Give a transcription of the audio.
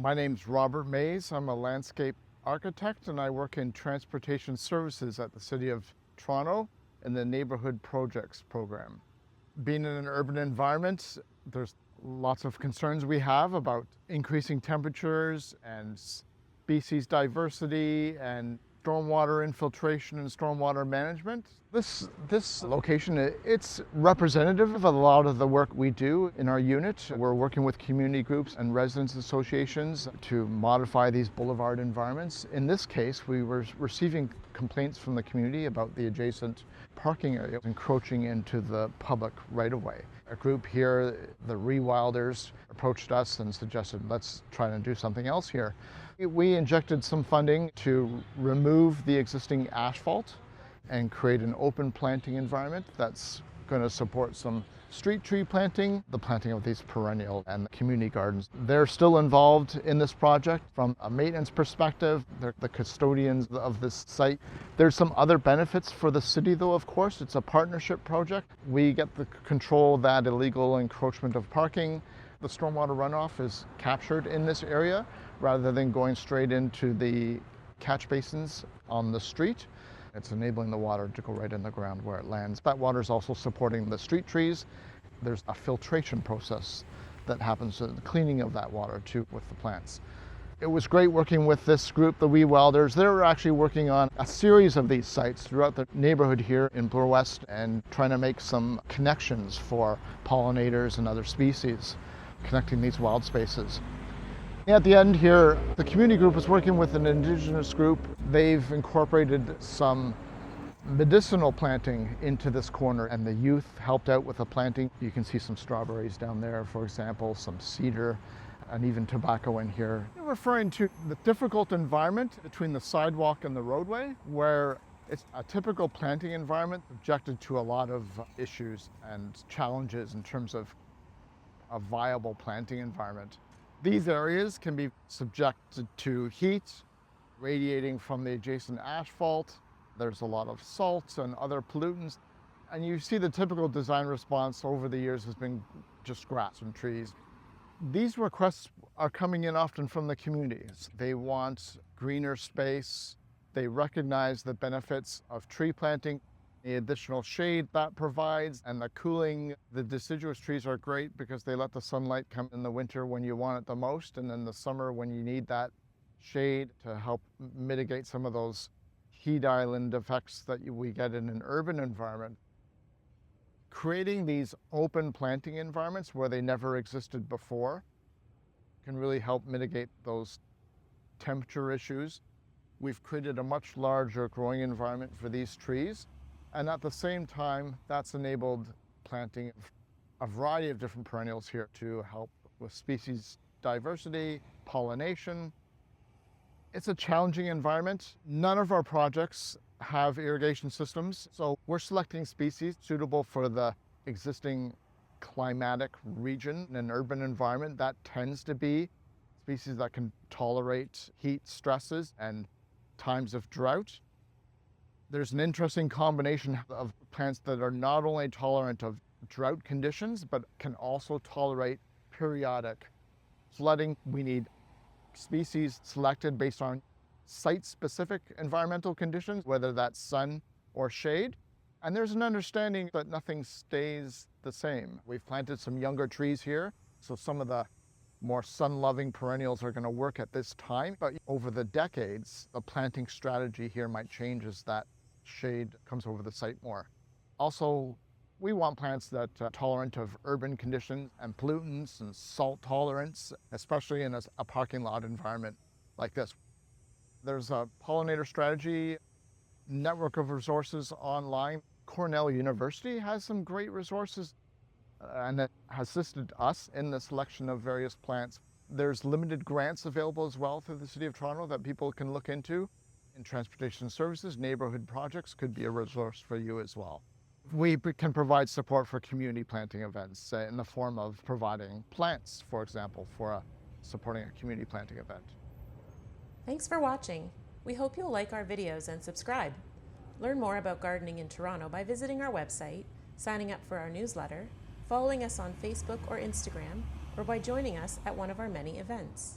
My name's Robert Mays. I'm a landscape architect and I work in transportation services at the City of Toronto in the Neighbourhood Projects program. Being in an urban environment, there's lots of concerns we have about increasing temperatures and species diversity and stormwater infiltration and stormwater management. This location, it's representative of a lot of the work we do in our unit. We're working with community groups and residents associations to modify these boulevard environments. In this case, we were receiving complaints from the community about the adjacent parking area encroaching into the public right-of-way. A group here, the Rewilders, approached us and suggested, let's try to do something else here. We injected some funding to remove the existing asphalt and create an open planting environment that's going to support some street tree planting, the planting of these perennial and community gardens. They're still involved in this project from a maintenance perspective. They're the custodians of this site. There's some other benefits for the city though, of course. It's a partnership project. We get to control that illegal encroachment of parking. The stormwater runoff is captured in this area rather than going straight into the catch basins on the street. It's enabling the water to go right in the ground where it lands. That water is also supporting the street trees. There's a filtration process that happens to the cleaning of that water too with the plants. It was great working with this group, the Rewilders. They were actually working on a series of these sites throughout the neighborhood here in Bloor West and trying to make some connections for pollinators and other species, connecting these wild spaces. At the end here, the community group is working with an Indigenous group. They've incorporated some medicinal planting into this corner and the youth helped out with the planting. You can see some strawberries down there, for example, some cedar and even tobacco in here. They're referring to the difficult environment between the sidewalk and the roadway, where it's a typical planting environment subjected to a lot of issues and challenges in terms of a viable planting environment. These areas can be subjected to heat, radiating from the adjacent asphalt. There's a lot of salts and other pollutants. And you see the typical design response over the years has been just grass and trees. These requests are coming in often from the communities. They want greener space. They recognize the benefits of tree planting, the additional shade that provides, and the cooling. The deciduous trees are great because they let the sunlight come in the winter when you want it the most, and in the summer when you need that shade to help mitigate some of those heat island effects that we get in an urban environment. Creating these open planting environments where they never existed before can really help mitigate those temperature issues. We've created a much larger growing environment for these trees. And at the same time, that's enabled planting a variety of different perennials here to help with species diversity, pollination. It's a challenging environment. None of our projects have irrigation systems, so we're selecting species suitable for the existing climatic region in an urban environment. That tends to be species that can tolerate heat stresses and times of drought. There's an interesting combination of plants that are not only tolerant of drought conditions, but can also tolerate periodic flooding. We need species selected based on site-specific environmental conditions, whether that's sun or shade. And there's an understanding that nothing stays the same. We've planted some younger trees here, so some of the more sun-loving perennials are going to work at this time, but over the decades, the planting strategy here might change as that shade comes over the site more. Also, we want plants that are tolerant of urban conditions and pollutants and salt tolerance, especially in a parking lot environment like this. There's a pollinator strategy network of resources online. Cornell University has some great resources and it has assisted us in the selection of various plants. There's limited grants available as well through the City of Toronto that people can look into. In transportation services, neighborhood projects could be a resource for you as well. We can provide support for community planting events in the form of providing plants, for example, for supporting a community planting event. Thanks for watching. We hope you'll like our videos and subscribe. Learn more about gardening in Toronto by visiting our website, signing up for our newsletter, following us on Facebook or Instagram, or by joining us at one of our many events.